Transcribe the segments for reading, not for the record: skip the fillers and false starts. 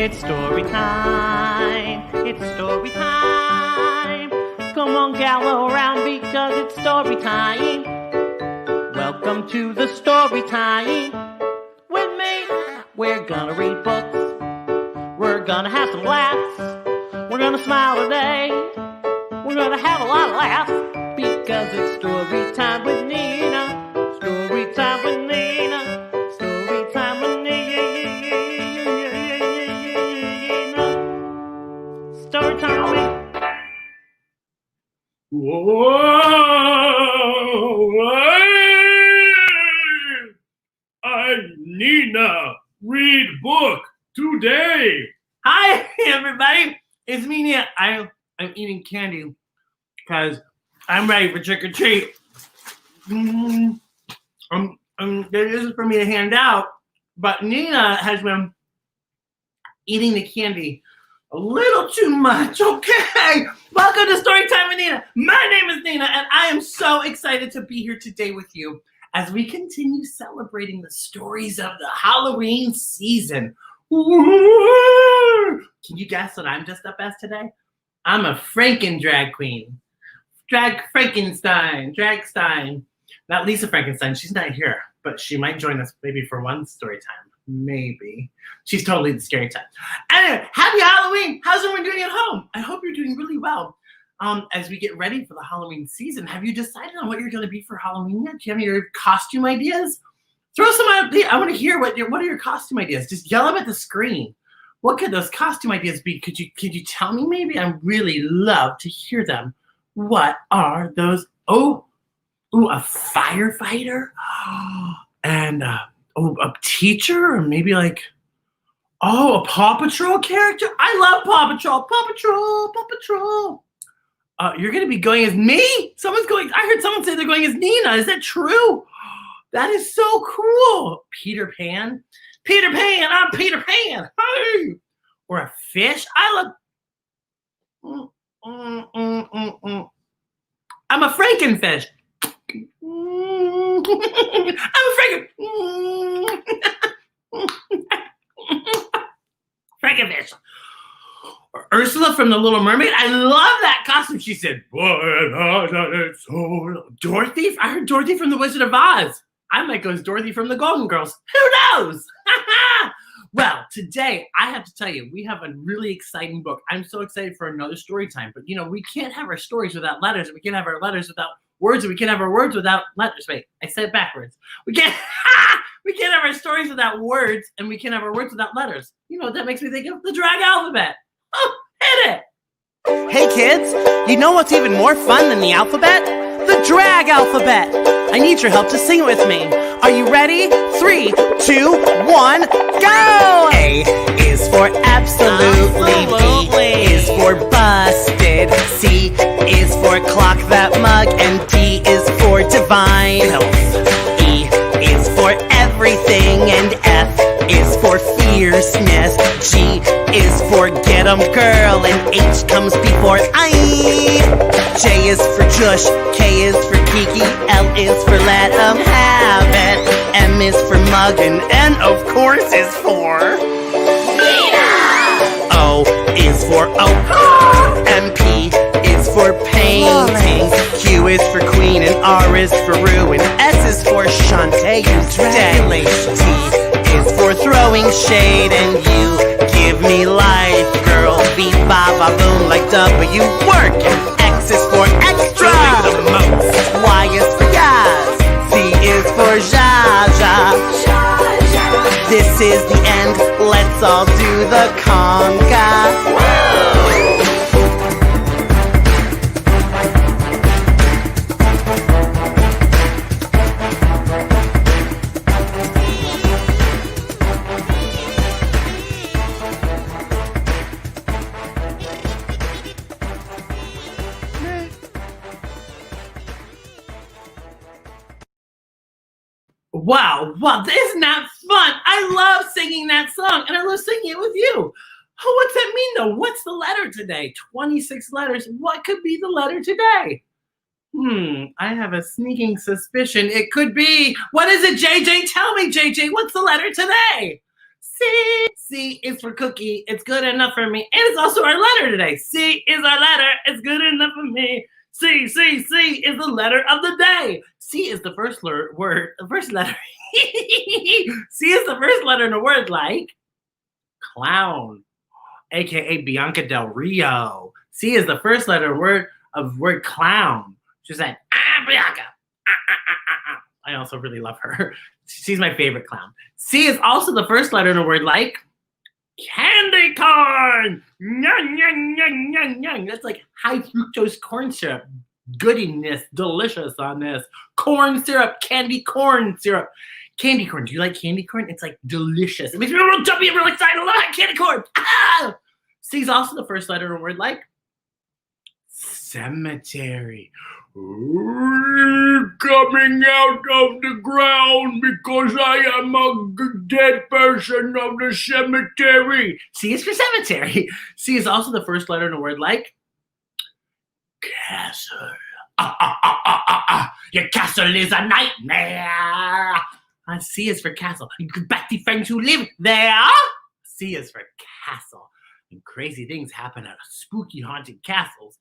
It's story time. It's story time. Come on, gather around because it's story time. Welcome to the story time with me. We're gonna read books. We're gonna have some laughs. We're gonna smile today. We're gonna have a lot of laughs because it's story time with Nina. Story time with Nina. Story time with Nina. Story time with Nina, read book today. Hi, everybody. It's me, Nina. I'm eating candy because I'm ready for trick or treat. This is for me to hand out, but Nina has been eating the candy a little too much. Okay, welcome to Storytime with Nina. My name is Nina, and I am so excited to be here today with you as we continue celebrating the stories of the Halloween season. Can you guess what I'm dressed up as today? I'm a Franken drag queen. Dragstein. Not Lisa Frankenstein. She's not here, but she might join us maybe for one story time. Maybe. She's totally the scary type. Anyway, happy Halloween. How's everyone doing at home? I hope you're doing really well. As we get ready for the Halloween season, have you decided on what you're going to be for Halloween yet? Do you have your costume ideas? Throw some out. I want to hear what are your costume ideas. Just yell them at the screen. What could those costume ideas be? Could you tell me maybe? I really love to hear them. What are those? Oh, a firefighter, and a teacher, or maybe like a Paw Patrol character. I love Paw Patrol. Paw Patrol. You're gonna be going as me? I heard someone say they're going as Nina. Is that true? That is so cool. Peter Pan. I'm Peter Pan. Hey. Or a fish. I love. I'm a Frankenfish. I'm a Frankenfish. Or Ursula from The Little Mermaid. I love that costume. She said, Dorothy. I heard Dorothy from The Wizard of Oz. I might go as Dorothy from The Golden Girls. Who knows? Well, today I have to tell you, we have a really exciting book. I'm so excited for another story time. But we can't have our stories without letters. We can't have our letters without words. And we can't have our words without letters. Wait, I said it backwards. We can't have our stories without words, and we can't have our words without letters. You know what that makes me think of? The drag alphabet. Oh, hit it. Hey kids, you know what's even more fun than the alphabet? The drag alphabet! I need your help to sing it with me. Are you ready? 3, 2, 1, go! A is for absolutely. B is for busted. C is for clock that mug. And D is for divine. E is for everything. And F is for fierceness. G is for get 'em girl, and H comes before I. J is for Jush, K is for Kiki, L is for let 'em have it, M is for mug, and N of course is for Nina. O is for oak, and P is for painting, Q is for queen, and R is for Rue, and S is for Shantae, you stay. T is for throwing shade, and U give me life, girl. Beep, ba, ba, boom, like W, work. And X is for extra, the most. Y is for yes. Z is for Jaja. This is the end. Let's all do the conga. Wow, isn't that fun? I love singing that song, and I love singing it with you. Oh, what's that mean, though? What's the letter today? 26 letters. What could be the letter today? I have a sneaking suspicion it could be. What is it, JJ? Tell me, JJ, what's the letter today? C. C is for cookie. It's good enough for me. And it's also our letter today. C is our letter. It's good enough for me. C is the letter of the day. C is the first letter. C is the first letter in a word like clown, aka Bianca Del Rio. C is the first letter of word clown. She's like, Bianca. I also really love her. She's my favorite clown. C is also the first letter in a word like candy corn. Nyang, nyang, nyang, nyang, nyang. That's like high fructose corn syrup. Goodiness, delicious on this. Corn syrup, candy corn syrup. Candy corn. Do you like candy corn? It's like delicious. It makes me real jumpy and real excited. I love candy corn. Ah! C is also the first letter in a word like cemetery. Coming out of the ground because I am a dead person of the cemetery. C is for cemetery. C is also the first letter in a word like castle. Your castle is a nightmare. C is for castle. Batty friends who live there. C is for castle. And crazy things happen at spooky haunted castles.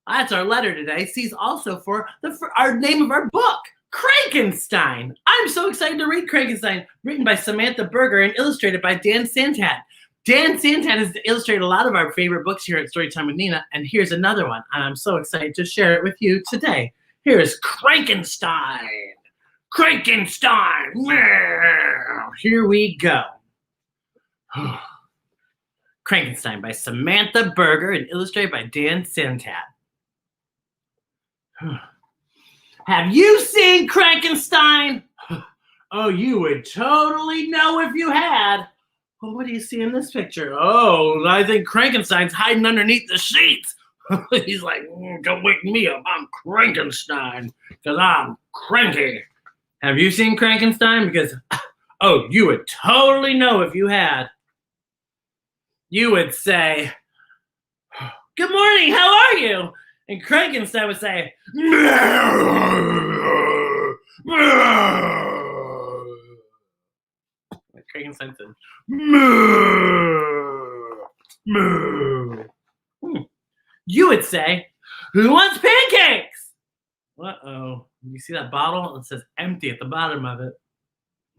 That's our letter today. C is also for our name of our book, Crankenstein. I'm so excited to read Crankenstein, written by Samantha Berger and illustrated by Dan Santat. Dan Santat has illustrated a lot of our favorite books here at Storytime with Nina, and here's another one, and I'm so excited to share it with you today. Here's Crankenstein. Crankenstein. Here we go. Crankenstein by Samantha Berger and illustrated by Dan Santat. Have you seen Crankenstein? Oh, you would totally know if you had. Well, what do you see in this picture? Oh, I think Crankenstein's hiding underneath the sheets. He's like, don't wake me up. I'm Crankenstein because I'm cranky. Have you seen Crankenstein? Because, oh, you would totally know if you had. You would say, good morning, how are you? And Crankenstein would say, like Crankenstein said, you would say, who wants pancakes? Uh-oh. You see that bottle? It says empty at the bottom of it.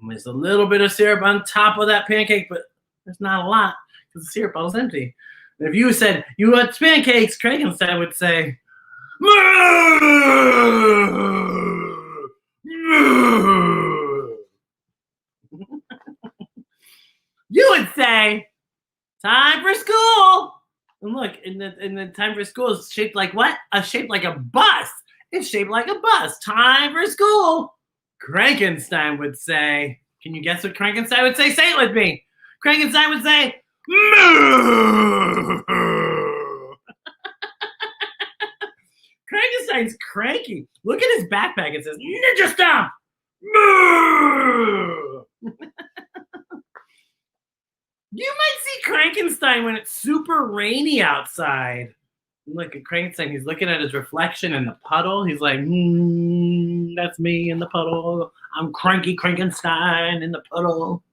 And there's a little bit of syrup on top of that pancake, but there's not a lot because the syrup bottle's empty. And if you said, you want pancakes, Crankenstein would say, you would say, time for school. And look, in the time for school is shaped like what? Shaped like a bus. It's shaped like a bus. Time for school. Crankenstein would say, can you guess what Crankenstein would say? Say it with me. Crankenstein would say, moo. Crankenstein's cranky. Look at his backpack. It says, Ninja Stomp. Moo. You might see Crankenstein when it's super rainy outside. Look at Crankenstein. He's looking at his reflection in the puddle. He's like, that's me in the puddle. I'm cranky Crankenstein in the puddle.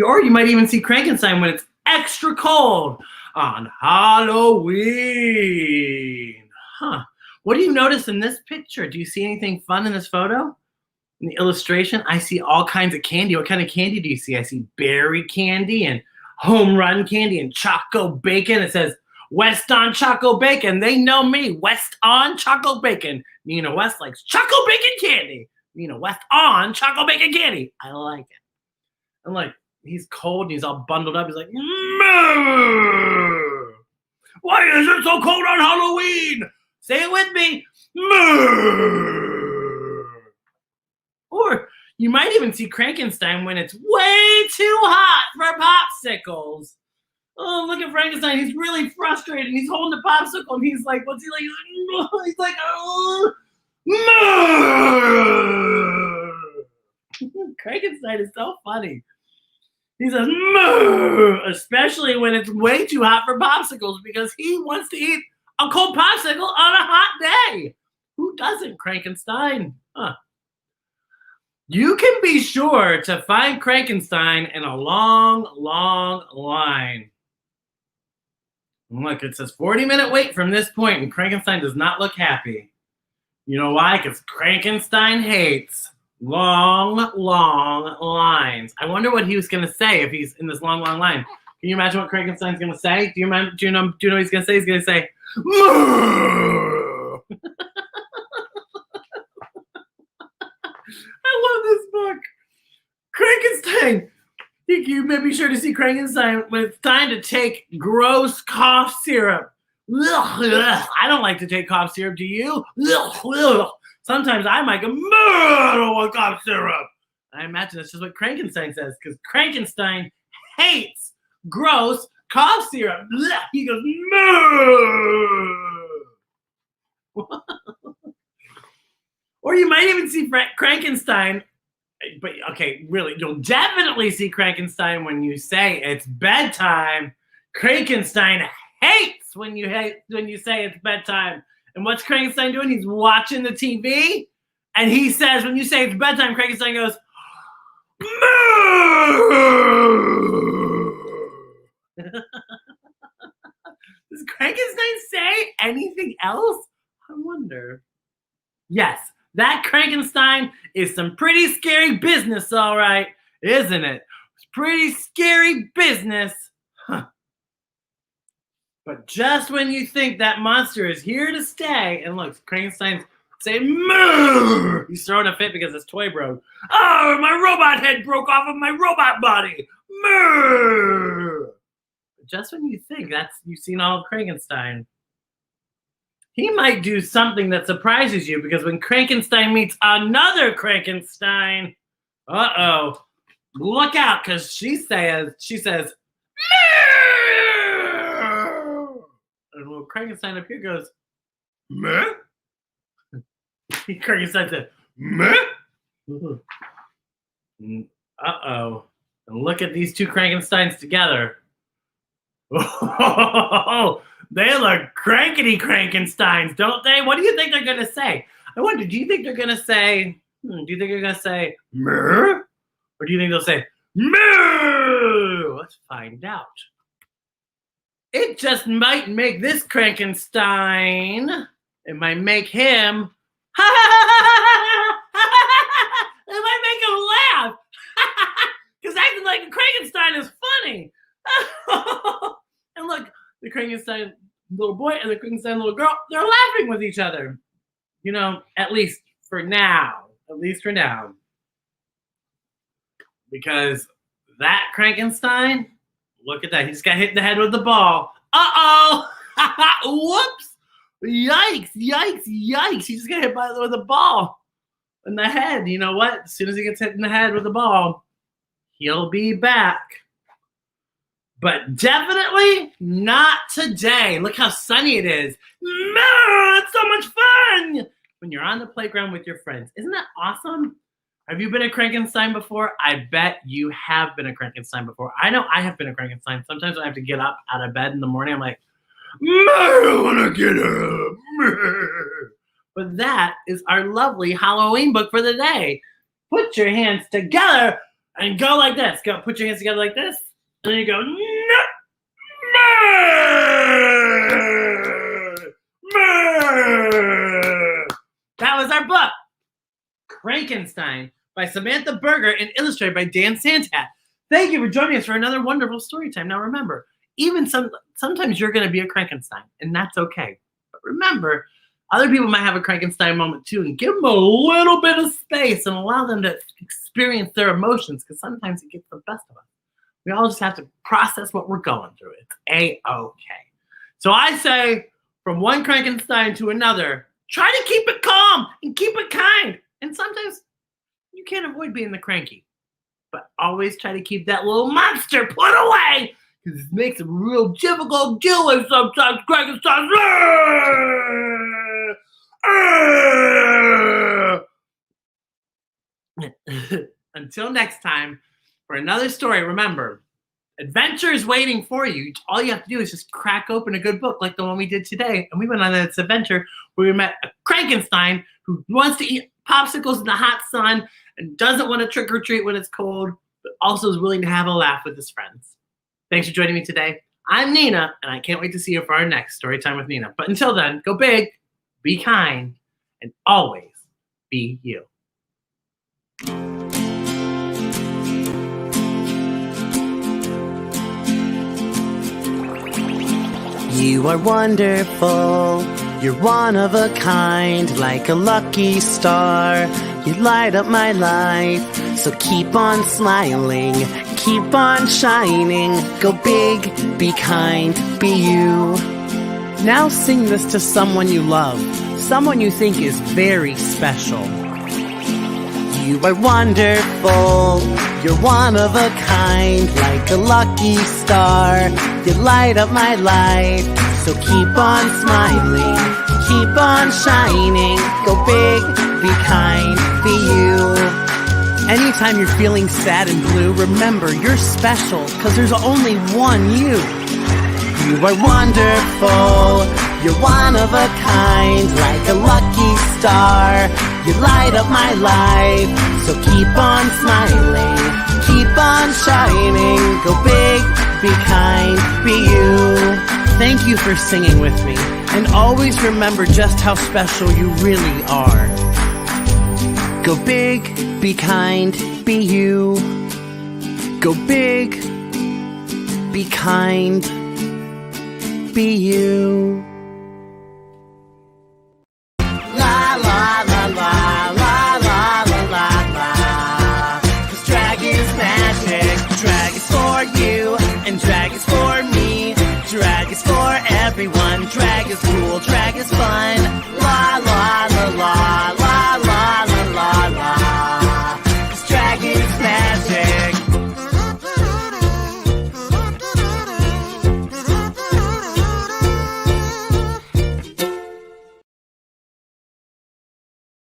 Or you might even see Crankenstein when it's extra cold on Halloween. Huh. What do you notice in this picture? Do you see anything fun in this photo? In the illustration, I see all kinds of candy. What kind of candy do you see? I see berry candy and home run candy and Choco Bacon. It says West on Choco Bacon. They know me. West on Choco Bacon. Nina West likes Choco Bacon candy. Nina West on Choco Bacon candy. I like it. And like, he's cold and he's all bundled up. He's like, moo! Why is it so cold on Halloween? Say it with me. Moo! Or you might even see Crankenstein when it's way too hot for popsicles. Oh, look at Frankenstein. He's really frustrated. He's holding the popsicle and he's like, what's he like? He's like, oh, moo! Crankenstein is so funny. He says, moo! Especially when it's way too hot for popsicles because he wants to eat a cold popsicle on a hot day. Who doesn't, Crankenstein? Huh. You can be sure to find Crankenstein in a long, long line. And look, it says 40-minute wait from this point, and Crankenstein does not look happy. You know why? Because Crankenstein hates long, long lines. I wonder what he was going to say if he's in this long, long line. Can you imagine what Crankenstein's going to say? Do you know what he's going to say? He's going to say, "Moo!" I love this book. Crankenstein. You may be sure to see Crankenstein when it's time to take gross cough syrup. I don't like to take cough syrup. Do you? Sometimes I might go, I don't want cough syrup. I imagine that's just what Crankenstein says, because Crankenstein hates gross cough syrup. He goes, moo. Or you might even see Crankenstein, but okay, really, you'll definitely see Crankenstein when you say it's bedtime. Crankenstein hates when you say it's bedtime. And what's Crankenstein doing? He's watching the TV, and he says, when you say it's bedtime, Crankenstein goes, moo. Does Crankenstein say anything else? I wonder. Yes, that Crankenstein is some pretty scary business, all right, isn't it? It's pretty scary business. Huh. But just when you think that monster is here to stay, and look, Crankenstein's saying, moo! He's throwing a fit because his toy broke. Oh, my robot head broke off of my robot body. Moo! But just when you think you've seen all of Crankenstein, he might do something that surprises you, because when Crankenstein meets another Crankenstein, look out, because she says, and little Crankenstein up here goes, meh? Crankenstein said, meh? Uh-oh. And look at these two Crankensteins together. Oh, they look crankety Crankensteins, don't they? What do you think they're going to say? I wonder, do you think they're going to say, meh? Or do you think they'll say, moo? Let's find out. It just might make this Crankenstein, it might make him, it might make him laugh. Because acting like a Crankenstein is funny. And look, the Crankenstein little boy and the Crankenstein little girl, they're laughing with each other. You know, at least for now. Because that Crankenstein, look at that. He just got hit in the head with the ball. Uh-oh. Whoops. Yikes. He just got hit with a ball in the head. You know what? As soon as he gets hit in the head with the ball, he'll be back. But definitely not today. Look how sunny it is. It's so much fun when you're on the playground with your friends. Isn't that awesome? Have you been a Crankenstein before? I bet you have been a Crankenstein before. I know I have been a Crankenstein. Sometimes I have to get up out of bed in the morning. I'm like, I want to get up. But that is our lovely Halloween book for the day. Put your hands together and go like this. Put your hands together like this. And you go, that was our book, Crankenstein, by Samantha Berger and illustrated by Dan Santat. Thank you for joining us for another wonderful story time. Now remember, even sometimes you're going to be a Crankenstein, and that's okay. But remember, other people might have a Crankenstein moment too, and give them a little bit of space and allow them to experience their emotions, because sometimes it gets the best of us. We all just have to process what we're going through. It's A-okay. So I say, from one Crankenstein to another, try to keep it calm and keep it kind. And sometimes you can't avoid being the cranky. But always try to keep that little monster put away, because it makes it real difficult to deal with sometimes, Crankenstein. Until next time, for another story, remember, adventure is waiting for you. All you have to do is just crack open a good book like the one we did today. And we went on this adventure where we met a Crankenstein who wants to eat popsicles in the hot sun and doesn't want to trick or treat when it's cold, but also is willing to have a laugh with his friends. Thanks for joining me today. I'm Nina, and I can't wait to see you for our next Storytime with Nina. But until then, go big, be kind, and always be you. You are wonderful, you're one of a kind, like a lucky star. You light up my life, so keep on smiling, keep on shining. Go big, be kind, be you. Now sing this to someone you love, someone you think is very special. You are wonderful, you're one of a kind, like a lucky star. You light up my life, so keep on smiling, keep on shining. Go big, be kind, be you. Anytime you're feeling sad and blue, remember you're special, 'cause there's only one you. You are wonderful, you're one of a kind, like a lucky star. You light up my life, so keep on smiling, keep on shining. Go big, be kind, be you. Thank you for singing with me, and always remember just how special you really are. Go big, be kind, be you. Go big, be kind, be you. La la la la la la la la la. 'Cause drag is magic. Drag is for you, and drag is for me. Drag is for everyone. Drag is cool, drag is fun.